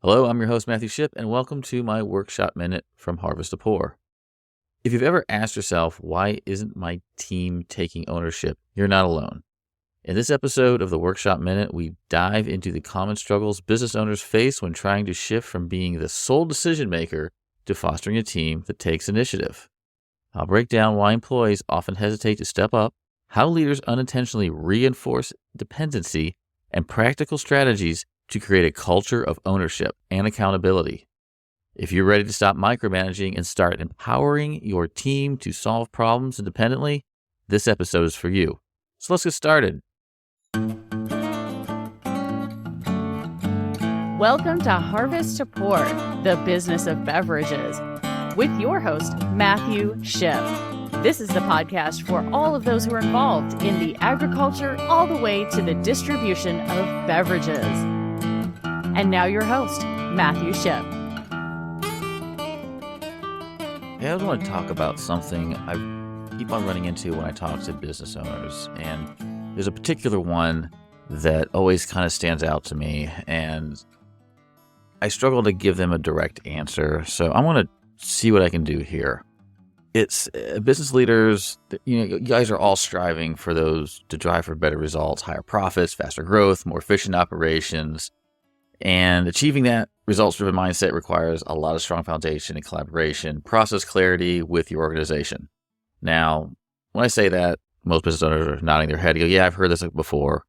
Hello, I'm your host, Matthew Shipp, and welcome to my Workshop Minute from Harvest to Pour. If you've ever asked yourself, why isn't my team taking ownership, you're not alone. In this episode of the Workshop Minute, we dive into the common struggles business owners face when trying to shift from being the sole decision maker to fostering a team that takes initiative. I'll break down why employees often hesitate to step up, how leaders unintentionally reinforce dependency, and practical strategies to create a culture of ownership and accountability. If you're ready to stop micromanaging and start empowering your team to solve problems independently, this episode is for you. So let's get started. Welcome to Harvest to Pour, the business of beverages, with your host, Matthew Shipp. This is the podcast for all of those who are involved in the agriculture all the way to the distribution of beverages. And now your host, Matthew Shipp. Hey, I want to talk about something I keep on running into when I talk to business owners. And there's a particular one that always kind of stands out to me. And I struggle to give them a direct answer. So I want to see what I can do here. It's business leaders, you guys are all striving for those to drive for better results, higher profits, faster growth, more efficient operations. And achieving that results-driven mindset requires a lot of strong foundation and collaboration, process clarity with your organization. Now, when I say that, most business owners are nodding their head. They go, yeah, I've heard this before.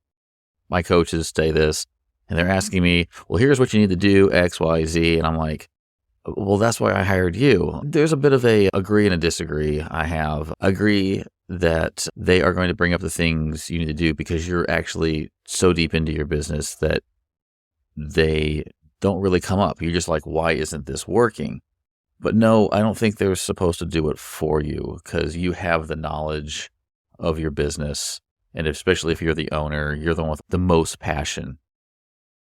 My coaches say this, and they're asking me, well, here's what you need to do, X, Y, Z. And I'm like, well, that's why I hired you. There's a bit of a agree and a disagree. I have agree that they are going to bring up the things you need to do because you're actually so deep into your business that they don't really come up. You're just like, why isn't this working? But no, I don't think they're supposed to do it for you because you have the knowledge of your business. And especially if you're the owner, you're the one with the most passion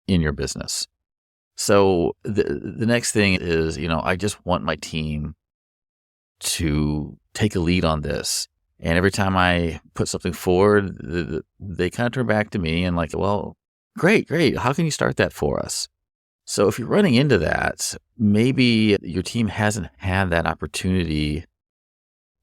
in your business. So the next thing is, I just want my team to take a lead on this. And every time I put something forward, they kind of turn back to me and like, well, great. How can you start that for us? So if you're running into that, maybe your team hasn't had that opportunity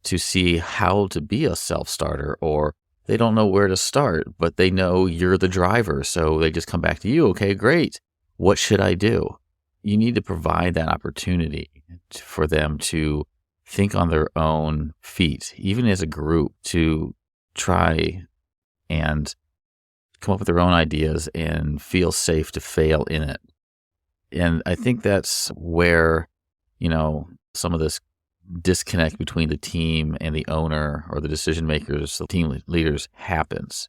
to see how to be a self-starter, or they don't know where to start, but they know you're the driver. So they just come back to you. Okay, great. What should I do? You need to provide that opportunity for them to think on their own feet, even as a group, to try and come up with their own ideas and feel safe to fail in it. And I think that's where, some of this disconnect between the team and the owner or the decision makers, the team leaders happens.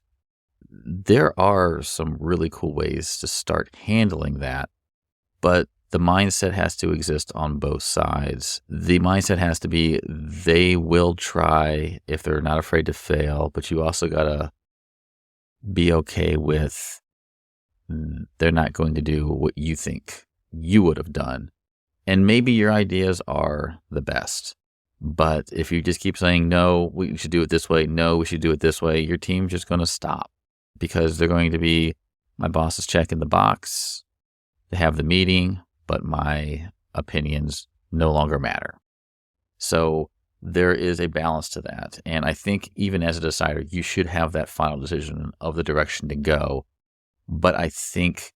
There are some really cool ways to start handling that, but the mindset has to exist on both sides. The mindset has to be they will try if they're not afraid to fail, but you also got to be okay with they're not going to do what you think you would have done. And maybe your ideas are the best. But if you just keep saying, no, we should do it this way, no, we should do it this way, your team's just going to stop because they're going to be, my boss is checking the box, they have the meeting, but my opinions no longer matter. So there is a balance to that. And I think even as a decider, you should have that final decision of the direction to go. But I think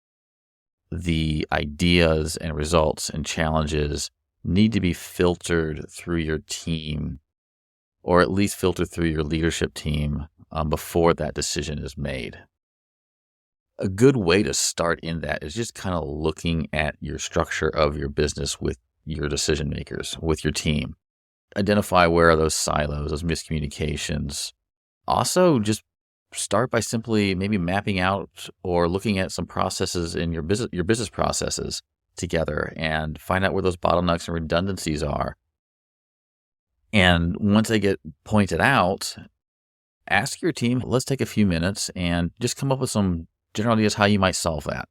the ideas and results and challenges need to be filtered through your team, or at least filtered through your leadership team before that decision is made. A good way to start in that is just kind of looking at your structure of your business with your decision makers, with your team. Identify where are those silos, those miscommunications. Also, just start by simply maybe mapping out or looking at some processes in your business processes together and find out where those bottlenecks and redundancies are. And once they get pointed out, ask your team, let's take a few minutes and just come up with some general ideas how you might solve that.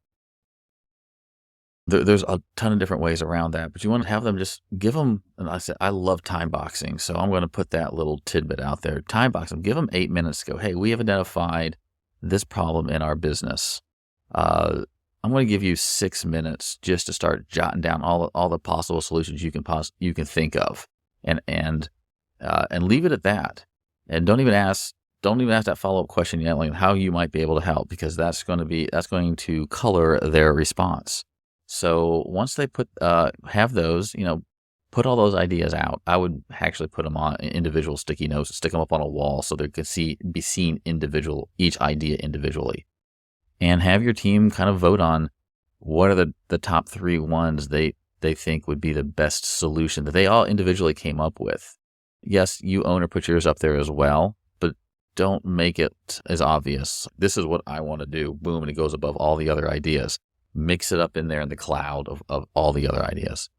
There's a ton of different ways around that, but you want to have them just give them, and I love timeboxing, so I'm going to put that little tidbit out there. Timeboxing, give them 8 minutes to go, hey, we have identified this problem in our business. I'm going to give you 6 minutes just to start jotting down all the possible solutions you can think of, and leave it at that. And don't even ask that follow up question yet, like how you might be able to help, because that's going to color their response. So once they have those, put all those ideas out. I would actually put them on individual sticky notes, stick them up on a wall so they could be seen each idea individually. And have your team kind of vote on what are the top 3 ones they think would be the best solution that they all individually came up with. Yes, you owner, put yours up there as well, but don't make it as obvious. This is what I want to do. Boom, and it goes above all the other ideas. Mix it up in there in the cloud of all the other ideas.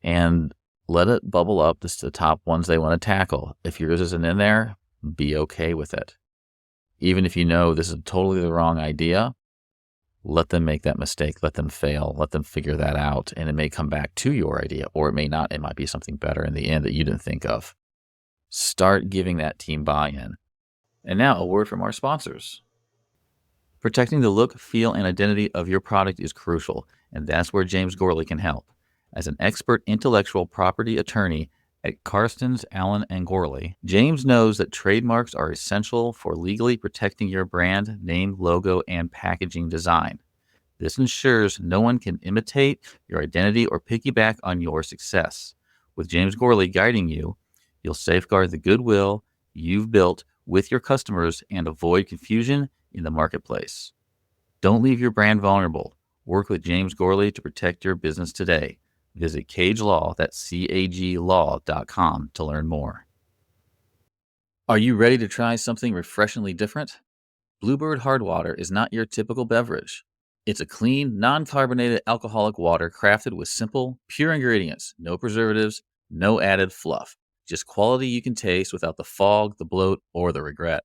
And let it bubble up to the top ones they want to tackle. If yours isn't in there, be okay with it. Even if you know this is totally the wrong idea, let them make that mistake, let them fail, let them figure that out, and it may come back to your idea, or it may not. It might be something better in the end that you didn't think of. Start giving that team buy-in. And now a word from our sponsors. Protecting the look, feel, and identity of your product is crucial, and that's where James Gorley can help. As an expert intellectual property attorney at Karstens, Allen & Gorley, James knows that trademarks are essential for legally protecting your brand, name, logo, and packaging design. This ensures no one can imitate your identity or piggyback on your success. With James Gorley guiding you, you'll safeguard the goodwill you've built with your customers and avoid confusion in the marketplace. Don't leave your brand vulnerable. Work with James Gorley to protect your business today. Visit CageLaw, that's CAGlaw.com, to learn more. Are you ready to try something refreshingly different? Bluebird Hard Water is not your typical beverage. It's a clean, non-carbonated alcoholic water crafted with simple, pure ingredients, no preservatives, no added fluff, just quality you can taste without the fog, the bloat, or the regret.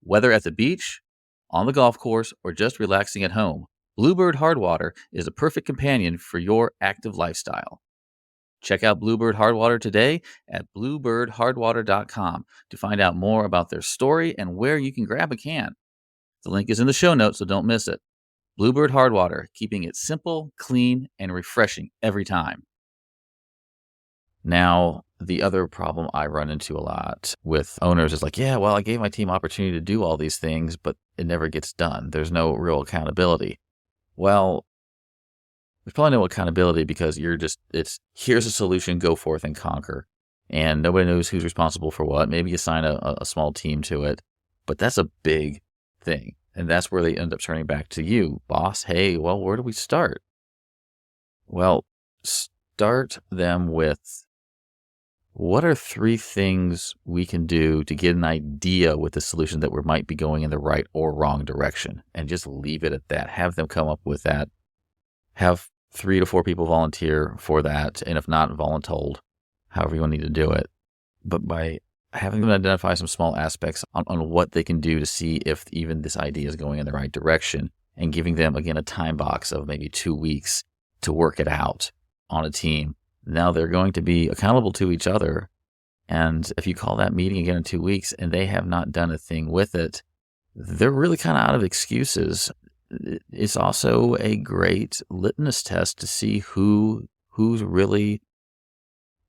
Whether at the beach, on the golf course, or just relaxing at home, Bluebird Hard Water is a perfect companion for your active lifestyle. Check out Bluebird Hard Water today at bluebirdhardwater.com to find out more about their story and where you can grab a can. The link is in the show notes, so don't miss it. Bluebird Hard Water, keeping it simple, clean, and refreshing every time. Now, the other problem I run into a lot with owners is like, yeah, well, I gave my team opportunity to do all these things, but it never gets done. There's no real accountability. Well, there's probably no accountability because here's a solution, go forth and conquer. And nobody knows who's responsible for what. Maybe you assign a small team to it, but that's a big thing. And that's where they end up turning back to you, boss. Hey, well, where do we start? Well, start them with, what are 3 things we can do to get an idea with the solution that we might be going in the right or wrong direction? And just leave it at that. Have them come up with that. Have 3 to 4 people volunteer for that. And if not, voluntold, however you want to do it. But by having them identify some small aspects on what they can do to see if even this idea is going in the right direction, and giving them, again, a time box of maybe 2 weeks to work it out on a team. Now they're going to be accountable to each other. And if you call that meeting again in 2 weeks and they have not done a thing with it, they're really kind of out of excuses. It's also a great litmus test to see who's really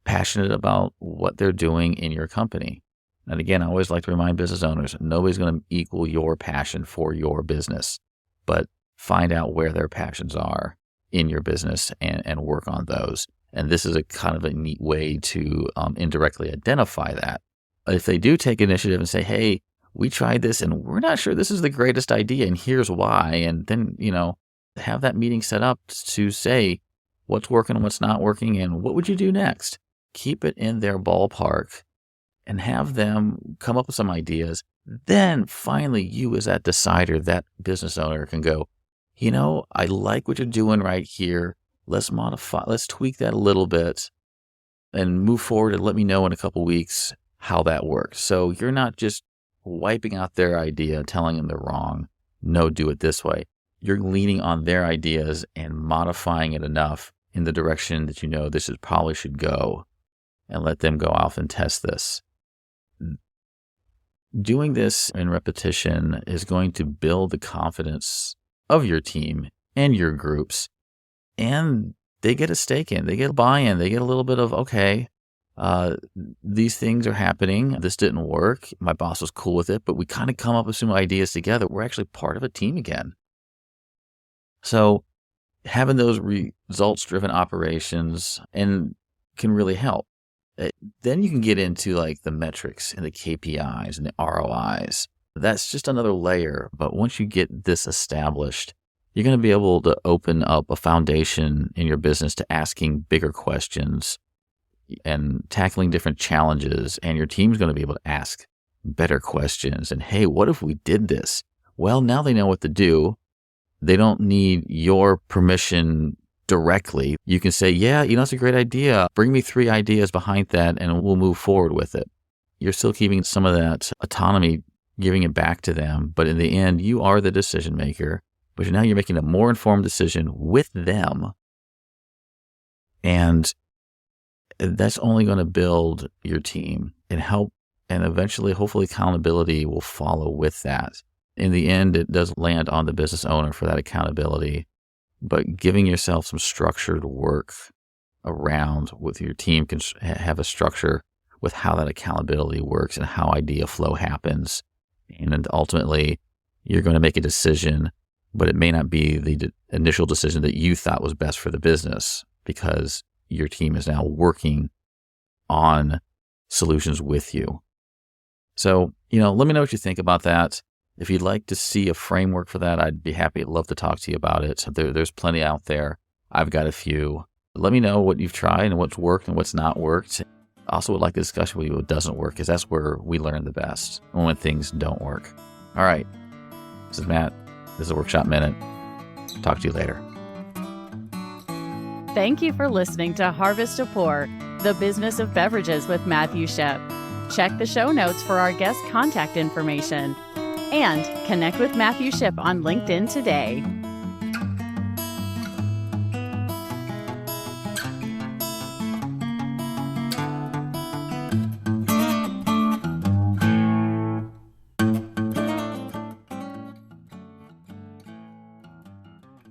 passionate about what they're doing in your company. And again, I always like to remind business owners, nobody's going to equal your passion for your business, but find out where their passions are in your business and work on those. And this is a kind of a neat way to indirectly identify that. If they do take initiative and say, hey, we tried this and we're not sure this is the greatest idea and here's why. And then, have that meeting set up to say what's working and what's not working and what would you do next? Keep it in their ballpark and have them come up with some ideas. Then finally, you as that decider, that business owner can go, I like what you're doing right here. Let's tweak that a little bit and move forward and let me know in a couple weeks how that works. So you're not just wiping out their idea, telling them they're wrong. No, do it this way. You're leaning on their ideas and modifying it enough in the direction that this probably should go, and let them go off and test this. Doing this in repetition is going to build the confidence of your team and your groups, and they get a stake in, they get a buy-in, they get a little bit of, okay, these things are happening. This didn't work. My boss was cool with it, but we kind of come up with some ideas together. We're actually part of a team again. So having those results-driven operations can really help. Then you can get into like the metrics and the KPIs and the ROIs. That's just another layer. But once you get this established, you're going to be able to open up a foundation in your business to asking bigger questions and tackling different challenges. And your team's going to be able to ask better questions. And hey, what if we did this? Well, now they know what to do. They don't need your permission directly. You can say, yeah, it's a great idea. Bring me 3 ideas behind that and we'll move forward with it. You're still keeping some of that autonomy, giving it back to them. But in the end, you are the decision maker. But now you're making a more informed decision with them. And that's only going to build your team and help. And eventually, hopefully, accountability will follow with that. In the end, it does land on the business owner for that accountability. But giving yourself some structured work around with your team can have a structure with how that accountability works and how idea flow happens. And ultimately, you're going to make a decision, but it may not be the initial decision that you thought was best for the business because your team is now working on solutions with you. So, let me know what you think about that. If you'd like to see a framework for that, I'd be happy. I'd love to talk to you about it. There's plenty out there. I've got a few. Let me know what you've tried and what's worked and what's not worked. I also would like to discuss with you what doesn't work, because that's where we learn the best, when things don't work. All right. This is Matt. This is a Workshop Minute. Talk to you later. Thank you for listening to Harvest to Pour, the business of beverages with Matthew Shep. Check the show notes for our guest contact information. And connect with Matthew Ship on LinkedIn today.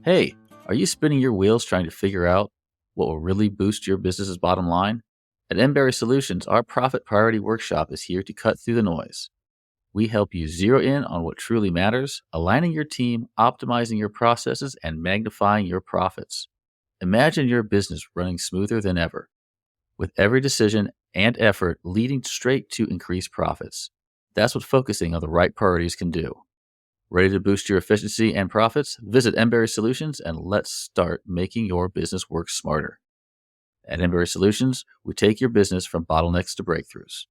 Hey, are you spinning your wheels trying to figure out what will really boost your business's bottom line? At Emberry Solutions, our Profit Priority Workshop is here to cut through the noise. We help you zero in on what truly matters, aligning your team, optimizing your processes, and magnifying your profits. Imagine your business running smoother than ever, with every decision and effort leading straight to increased profits. That's what focusing on the right priorities can do. Ready to boost your efficiency and profits? Visit Emberry Solutions and let's start making your business work smarter. At Emberry Solutions, we take your business from bottlenecks to breakthroughs.